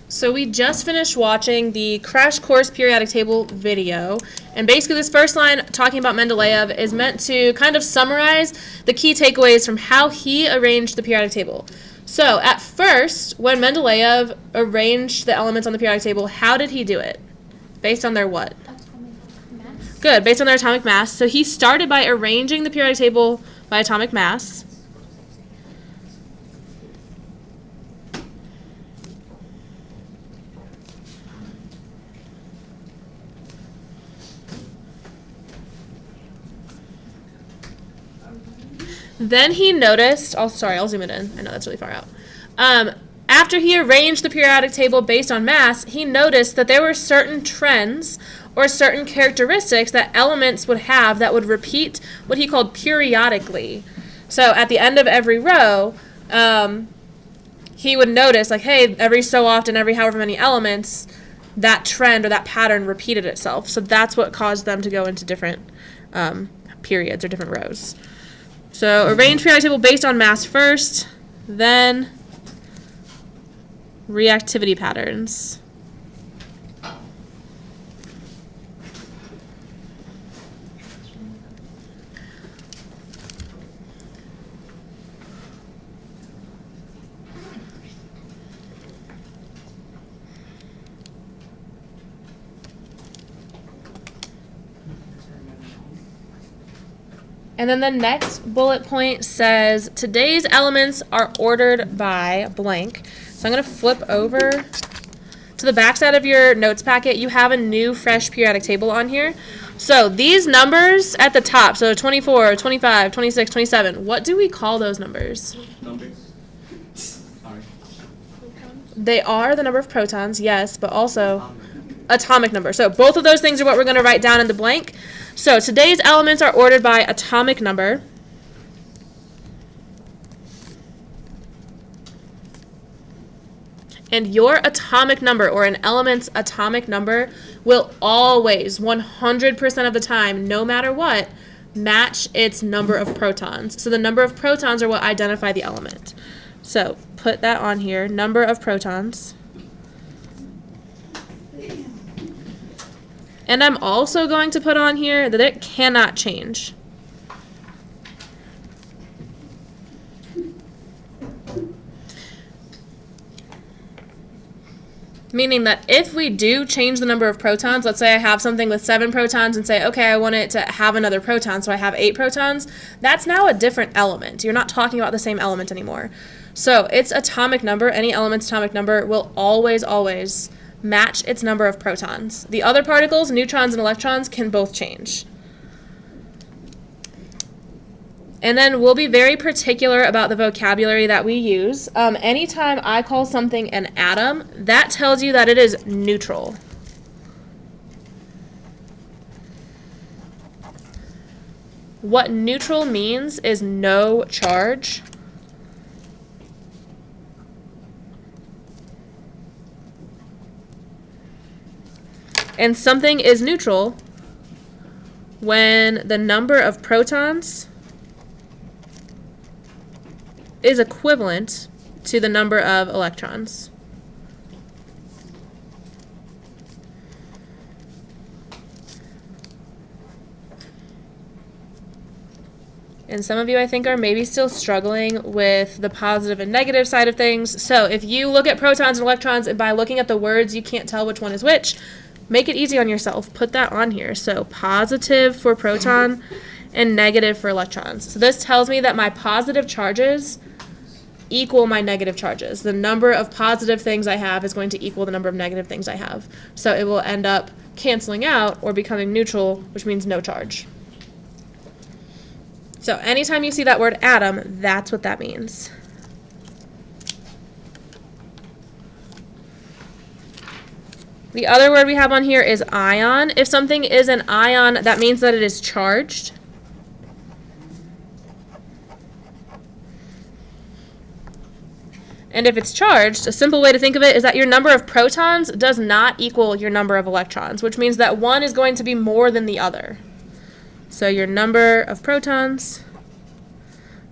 So we just finished watching the Crash Course Periodic Table video, and basically this first line talking about Mendeleev is meant to kind of summarize the key takeaways from how he arranged the periodic table. So at first, when Mendeleev arranged the elements on the periodic table, how did he do it? Based on their what? Atomic mass. Good, based on their atomic mass. So he started by arranging the periodic table by atomic mass. Then he noticed, I'll zoom it in. I know that's really far out. After he arranged the periodic table based on mass, he noticed that there were certain trends or certain characteristics that elements would have that would repeat what he called periodically. So at the end of every row, he would notice, like, hey, every so often, every however many elements, that trend or that pattern repeated itself. So that's what caused them to go into different periods or different rows. So arrange periodic table based on mass first, then reactivity patterns. And then the next bullet point says, today's elements are ordered by blank. So I'm going to flip over to the back side of your notes packet. You have a new fresh periodic table on here. So these numbers at the top, so 24, 25, 26, 27, what do we call those numbers? Numbers. Sorry. They are the number of protons, yes, but also atomic number. So both of those things are what we're going to write down in the blank. So today's elements are ordered by atomic number. And your atomic number, or an element's atomic number, will always, 100% of the time, no matter what, match its number of protons. So the number of protons are what identify the element. So put that on here, number of protons. And I'm also going to put on here that it cannot change. Meaning that if we do change the number of protons, let's say I have something with 7 protons and say, okay, I want it to have another proton, so I have 8 protons, that's now a different element. You're not talking about the same element anymore. So its atomic number, any element's atomic number, will always, always match its number of protons. The other particles, neutrons and electrons, can both change. And then we'll be very particular about the vocabulary that we use. Anytime I call something an atom, that tells you that it is neutral. What neutral means is no charge. And something is neutral when the number of protons is equivalent to the number of electrons. And some of you, I think, are maybe still struggling with the positive and negative side of things. So if you look at protons and electrons and by looking at the words you can't tell which one is which, make it easy on yourself. Put that on here. So positive for proton and negative for electrons. So this tells me that my positive charges equal my negative charges. The number of positive things I have is going to equal the number of negative things I have. So it will end up canceling out or becoming neutral, which means no charge. So anytime you see that word atom, that's what that means. The other word we have on here is ion. If something is an ion, that means that it is charged. And if it's charged, a simple way to think of it is that your number of protons does not equal your number of electrons, which means that one is going to be more than the other. So your number of protons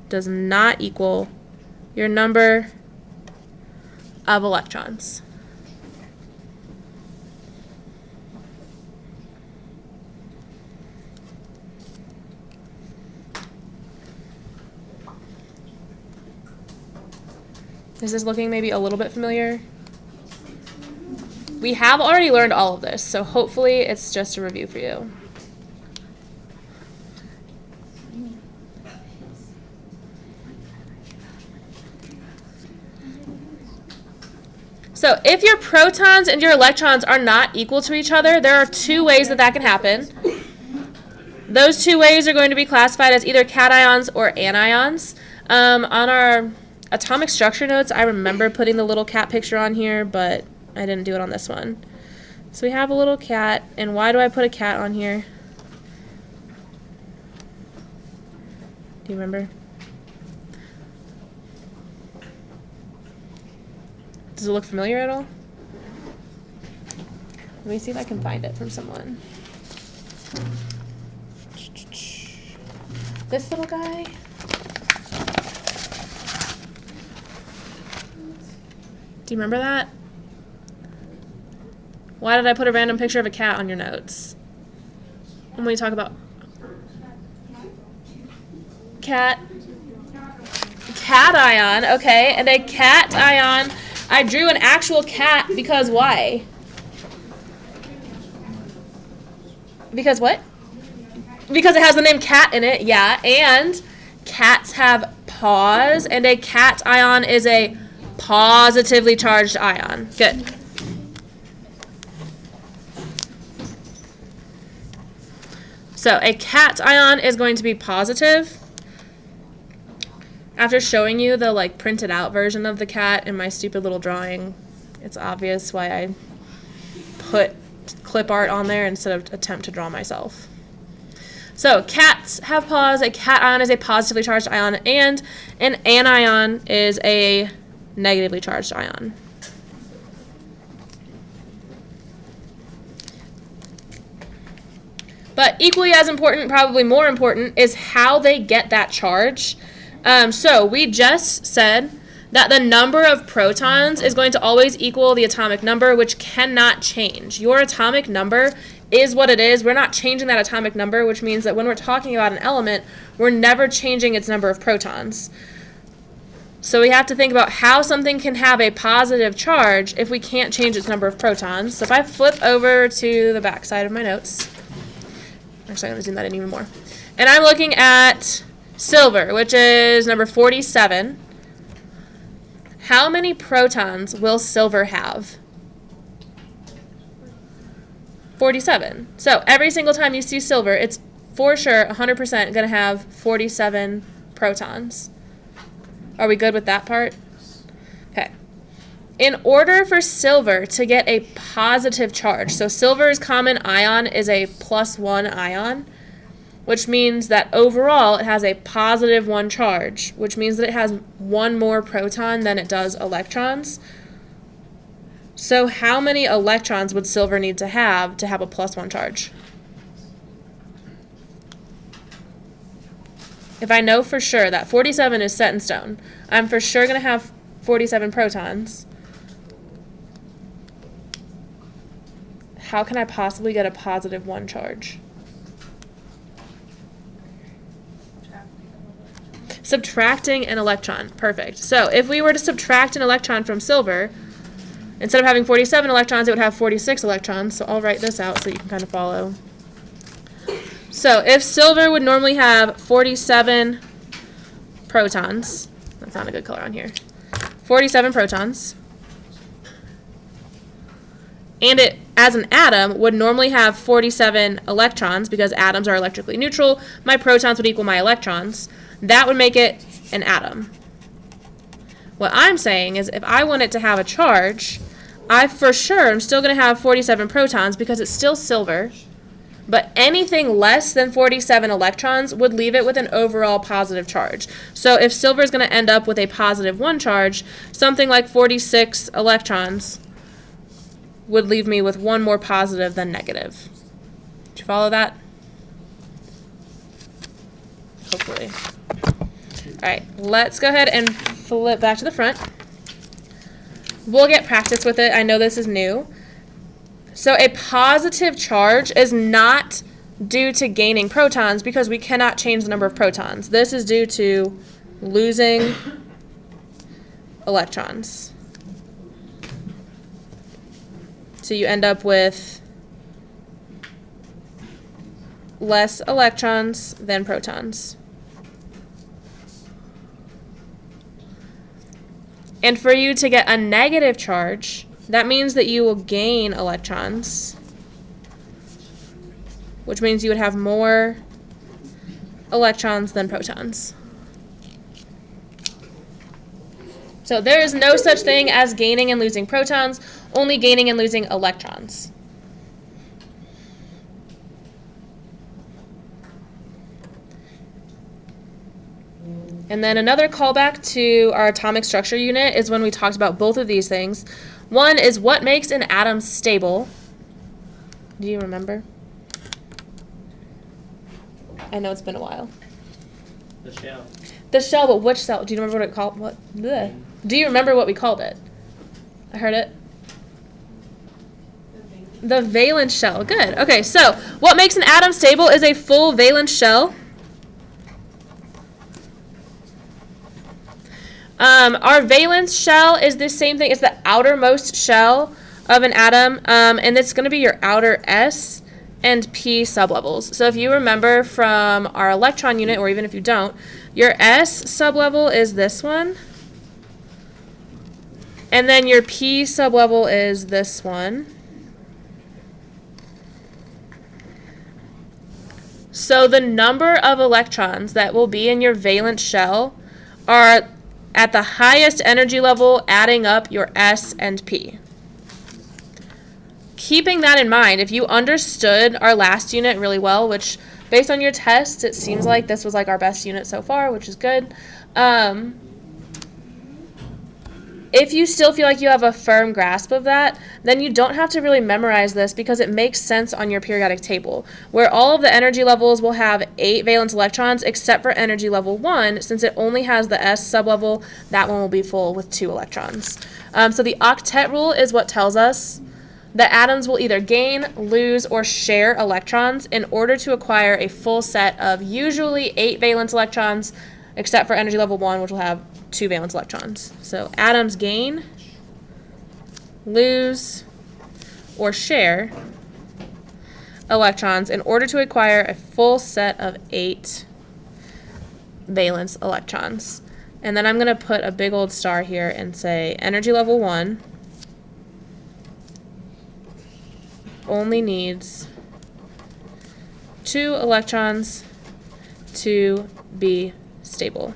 does not equal your number of electrons. Is this looking maybe a little bit familiar? We have already learned all of this, so hopefully it's just a review for you. So if your protons and your electrons are not equal to each other, there are two ways that can happen. Those two ways are going to be classified as either cations or anions. On our atomic structure notes, I remember putting the little cat picture on here, but I didn't do it on this one. So we have a little cat, and why do I put a cat on here? Do you remember? Does it look familiar at all? Let me see if I can find it from someone. This little guy. Do you remember that? Why did I put a random picture of a cat on your notes? When we talk about cation, okay, and a cation. I drew an actual cat because why? Because what? Because it has the name cat in it, yeah, and cats have paws, and a cation is a positively charged ion. Good. So a cation is going to be positive. After showing you the like printed out version of the cat in my stupid little drawing, it's obvious why I put clip art on there instead of attempt to draw myself. So cats have paws, a cation is a positively charged ion, and an anion is a negatively charged ion. But equally as important, probably more important, is how they get that charge. So we just said that the number of protons is going to always equal the atomic number, which cannot change. Your atomic number is what it is. We're not changing that atomic number, which means that when we're talking about an element, we're never changing its number of protons. So we have to think about how something can have a positive charge if we can't change its number of protons. So if I flip over to the back side of my notes, actually I'm going to zoom that in even more, and I'm looking at silver, which is number 47. How many protons will silver have? 47. So every single time you see silver, it's for sure 100% going to have 47 protons. Are we good with that part? Okay. In order for silver to get a positive charge, so silver's common ion is a +1 ion, which means that overall it has a +1 charge, which means that it has one more proton than it does electrons. So how many electrons would silver need to have a +1 charge? If I know for sure that 47 is set in stone, I'm for sure going to have 47 protons. How can I possibly get a +1 charge? Subtracting an electron. Perfect. So if we were to subtract an electron from silver, instead of having 47 electrons, it would have 46 electrons. So I'll write this out so you can kind of follow. So if silver would normally have 47 protons, that's not a good color on here, 47 protons, and it, as an atom, would normally have 47 electrons because atoms are electrically neutral, my protons would equal my electrons. That would make it an atom. What I'm saying is if I want it to have a charge, I for sure am still going to have 47 protons because it's still silver, but anything less than 47 electrons would leave it with an overall positive charge. So if silver is going to end up with a +1 charge, something like 46 electrons would leave me with one more positive than negative. Did you follow that? Hopefully. All right, let's go ahead and flip back to the front. We'll get practice with it. I know this is new. So a positive charge is not due to gaining protons because we cannot change the number of protons. This is due to losing electrons. So you end up with less electrons than protons. And for you to get a negative charge, that means that you will gain electrons, which means you would have more electrons than protons. So there is no such thing as gaining and losing protons, only gaining and losing electrons. And then another callback to our atomic structure unit is when we talked about both of these things. One is what makes an atom stable. Do you remember? I know it's been a while. The shell. The shell, but which cell? Do you remember what it called? What? Bleh. Do you remember what we called it? I heard it. The valence shell. Good. Okay, so what makes an atom stable is a full valence shell. Our valence shell is the same thing. It's the outermost shell of an atom, and it's going to be your outer S and P sublevels. So if you remember from our electron unit, or even if you don't, your S sublevel is this one, and then your P sublevel is this one. So the number of electrons that will be in your valence shell are at the highest energy level, adding up your S and P. Keeping that in mind, if you understood our last unit really well, which based on your tests, it seems like this was like our best unit so far, which is good. If you still feel like you have a firm grasp of that, then you don't have to really memorize this because it makes sense on your periodic table, where all of the energy levels will have 8 valence electrons except for energy level 1, since it only has the S sublevel, that one will be full with 2 electrons. So the octet rule is what tells us that atoms will either gain, lose, or share electrons in order to acquire a full set of usually 8 valence electrons, except for energy level 1, which will have 2 valence electrons. So atoms gain, lose, or share electrons in order to acquire a full set of 8 valence electrons. And then I'm going to put a big old star here and say energy level 1 only needs 2 electrons to be stable.